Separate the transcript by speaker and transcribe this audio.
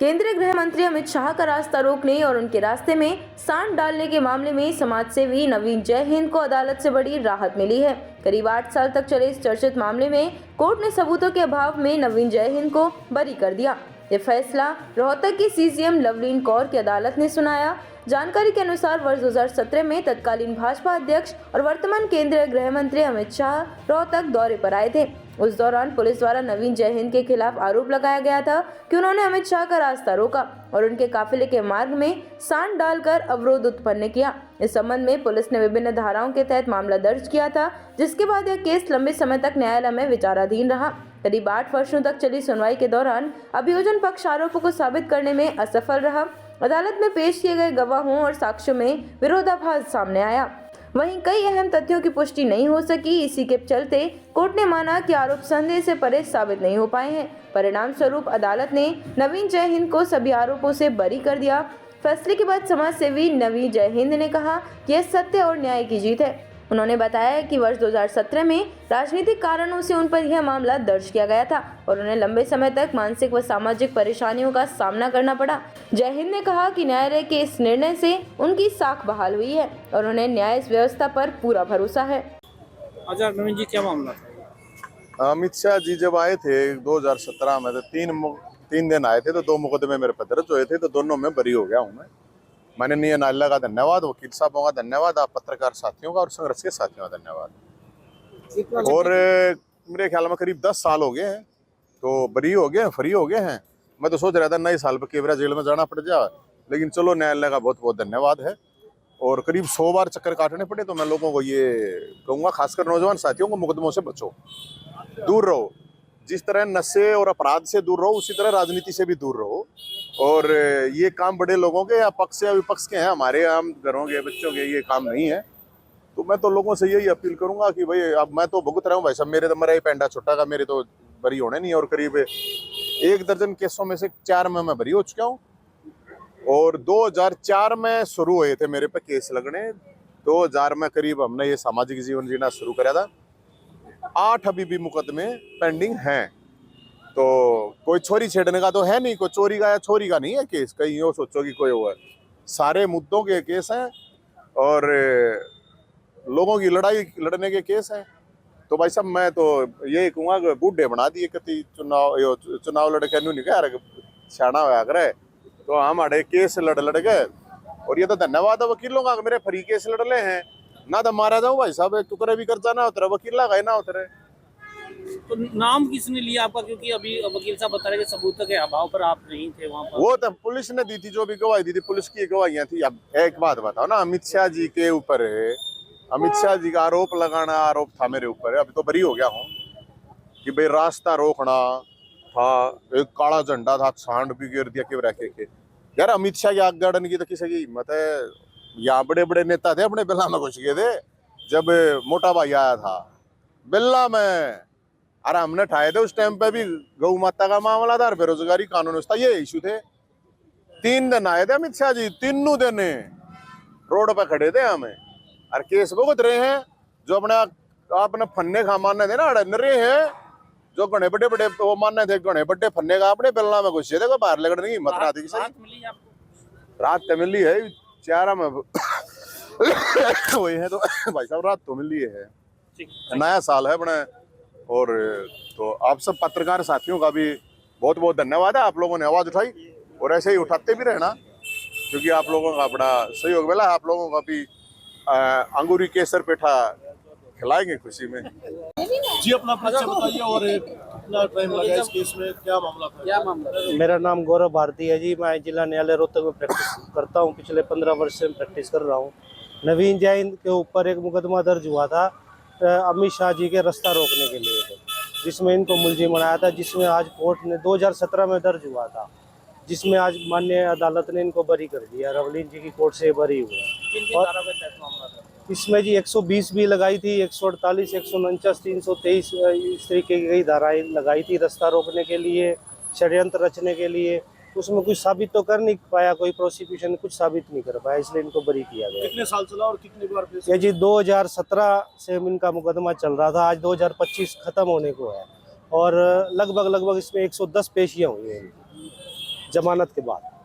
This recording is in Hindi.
Speaker 1: केंद्रीय गृह मंत्री अमित शाह का रास्ता रोकने और उनके रास्ते में सांड डालने के मामले में समाजसेवी नवीन जय हिंद को अदालत से बड़ी राहत मिली है। करीब 8 साल तक चले इस चर्चित मामले में कोर्ट ने सबूतों के अभाव में नवीन जय हिंद को बरी कर दिया। ये फैसला रोहतक की सीसीएम लवलीन कौर की अदालत ने सुनाया। जानकारी के अनुसार वर्ष 2017 में तत्कालीन भाजपा अध्यक्ष और वर्तमान केंद्रीय गृह मंत्री अमित शाह रोहतक दौरे पर आए थे। उस दौरान पुलिस द्वारा नवीन जय हिंद के खिलाफ आरोप लगाया गया था कि उन्होंने अमित शाह का रास्ता रोका और उनके काफिले के मार्ग में सांड डालकर अवरोध उत्पन्न किया। इस संबंध में पुलिस ने विभिन्न धाराओं के तहत मामला दर्ज किया था, जिसके बाद यह केस लंबे समय तक न्यायालय में विचाराधीन रहा। करीब 8 वर्षों तक चली सुनवाई के दौरान अभियोजन पक्ष आरोपों को साबित करने में असफल रहा। अदालत में पेश किए गए गवाहों और साक्ष्यों में विरोधाभास सामने आया। वहीं कई अहम तथ्यों की पुष्टि नहीं हो सकी। इसी के चलते कोर्ट ने माना कि आरोप संदेह से परे साबित नहीं हो पाए हैं। परिणाम स्वरूप अदालत ने नवीन जय हिंद को सभी आरोपों से बरी कर दिया। फैसले के बाद समाज सेवी नवीन जय हिंद ने कहा कि यह सत्य और न्याय की जीत है। उन्होंने बताया कि वर्ष 2017 में राजनीतिक कारणों से उन पर यह मामला दर्ज किया गया था और उन्हें लंबे समय तक मानसिक व सामाजिक परेशानियों का सामना करना पड़ा। जय हिंद ने कहा कि न्यायालय के इस निर्णय से उनकी साख बहाल हुई है और उन्हें न्याय व्यवस्था पर पूरा भरोसा है।
Speaker 2: अच्छा नवीन जी, क्या मामला था?
Speaker 3: अमित शाह जी जब आए थे 2017 में तो तीन दिन आए थे, तो 2 मुकदमे मेरे पर दर्ज हुए थे, तो दोनों में बरी हो गया हूँ मैं। माननीय न्यायालय का धन्यवाद, वकील साहबों का धन्यवाद, आप पत्रकार साथियों का और संघर्ष के साथियों का धन्यवाद। और मेरे ख्याल में करीब 10 साल हो गए हैं, तो बरी हो गए, फ्री हो गए हैं। मैं तो सोच रहा था 9 साल पर केवरा जेल में जाना पड़ जाए, लेकिन चलो न्यायालय का बहुत बहुत धन्यवाद है। और करीब 100 बार चक्कर काटने पड़े। तो मैं लोगों को ये कहूँगा, खासकर नौजवान साथियों को, मुकदमों से बचो, दूर रहो। जिस तरह नशे और अपराध से दूर रहो, उसी तरह राजनीति से भी दूर रहो। और ये काम बड़े लोगों के या पक्ष या विपक्ष के हैं, हमारे आम घरों के बच्चों के ये काम नहीं है। तो मैं तो लोगों से यही अपील करूंगा कि भाई, अब मैं तो भुगत रहा हूँ भाई साहब, मेरे तो मरा ही पेंडा छुट्टा का, मेरे तो बरी होने नहीं। और करीब 1 दर्जन केसों में से 4 में मैं बरी हो चुका हूँ। और 2004 में शुरू हुए थे मेरे पे केस लगने। 2000 में करीब हमने ये सामाजिक जीवन जीना शुरू करा था। 8 अभी भी मुकदमे पेंडिंग हैं। तो कोई छोरी छेड़ने का तो है नहीं, कोई चोरी का या छोरी का नहीं है केस, कहीं यो सोचो कि कोई हुआ। सारे मुद्दों के केस हैं और लोगों की लड़ाई लड़ने के केस हैं। तो भाई साहब, मैं तो यही कहूँगा, बूढ़े बना दिए कति चुनाव लड़के नहीं यार, सियाना होया करे। तो हमारे केस लड़ गए। और ये तो धन्यवाद है वकीलों का, मेरे फ्री केस लड़ ले हैं ना, तो मारा जाऊँ भाई साहब, टुकड़े भी कर जाना उतरे, वकील लगाए ना उतरे।
Speaker 2: तो नाम किसने लिया आपका? क्योंकि अभी वकील साहब बता रहे कि सबूतों के अभाव पर आप नहीं थे वहाँ पर।
Speaker 3: वो तो पुलिस ने दी थी, जो भी गवाही दी थी पुलिस की गवाहियां थी। अब एक बात बताओ ना, अमित शाह जी के ऊपर है, अमित शाह जी का आरोप लगाना आरोप था मेरे ऊपर। अभी तो बरी हो गया हूँ कि भाई रास्ता रोकना था, एक काला झंडा था, सांड भी गिर दिया क्यों रखे के। यार अमित शाह की आग गाड़ने की तो किसी की हिम्मत है? यहाँ बड़े बड़े नेता थे, अपने बिल्ला में घुस गए थे जब मोटा भाई आया था बिल्ला में। अरे हमने ठाए थे उस टाइम पे भी, गौ माता का मामला था, बेरोजगारी कानून था, ये इशू थे। 3 दिन आए थे अमित शाह जी, तीनों दिन रोड पे खड़े थे हमें। और केस भुगत रहे हैं जो अपने फन्ने खा मानने थे ना, अड़न रहे हैं जो घने बड़े बड़े वो मानने थे, घने बड़े फन्ने का अपने बेलना में घुसे थे, कोई बाहर लगने की हिम्मत ना थी। रात तो मिली है चारा में वही है। तो भाई साहब रात तो मिली है, नया साल है बने। और तो आप सब पत्रकार साथियों का भी बहुत बहुत धन्यवाद है, आप लोगों ने आवाज उठाई और ऐसे ही उठाते भी रहना, क्योंकि आप लोगों का बड़ा सहयोग मिला। आप लोगों का भी अंगूरी केसर पेठा खिलाएंगे खुशी में।
Speaker 4: जी अपना परिचय बताइए और कितना टाइम लगा इस केस में, क्या मामला था?
Speaker 2: क्या मामला?
Speaker 5: मेरा नाम गौरव भारती है जी। मैं जिला न्यायालय रोहतक में प्रैक्टिस करता हूँ, पिछले 15 वर्ष से प्रैक्टिस कर रहा हूँ। नवीन जय हिंद के ऊपर एक मुकदमा दर्ज हुआ था अमित शाह जी के रास्ता रोकने के लिए, जिसमें इनको मुलजिम बनाया था, जिसमें आज कोर्ट ने 2017 में दर्ज हुआ था, जिसमें आज माननीय अदालत ने इनको बरी कर दिया। लवलीन जी की कोर्ट से बरी हुआ। और इसमें जी 120 भी लगाई थी, 148, 149, 323 इस तरीके की कई धाराएं लगाई थी रास्ता रोकने के लिए, षड्यंत्र रचने के लिए। उसमें कुछ साबित तो कर नहीं पाया, कोई प्रोसिक्यूशन कुछ साबित नहीं कर पाया, इसलिए इनको बरी किया गया।
Speaker 4: कितने साल चला और कितनी बार पेश?
Speaker 5: ये जी 2017 से इनका मुकदमा चल रहा था, आज 2025 खत्म होने को है और लगभग इसमें 110 पेशियां हुई हैं। जमानत के बाद।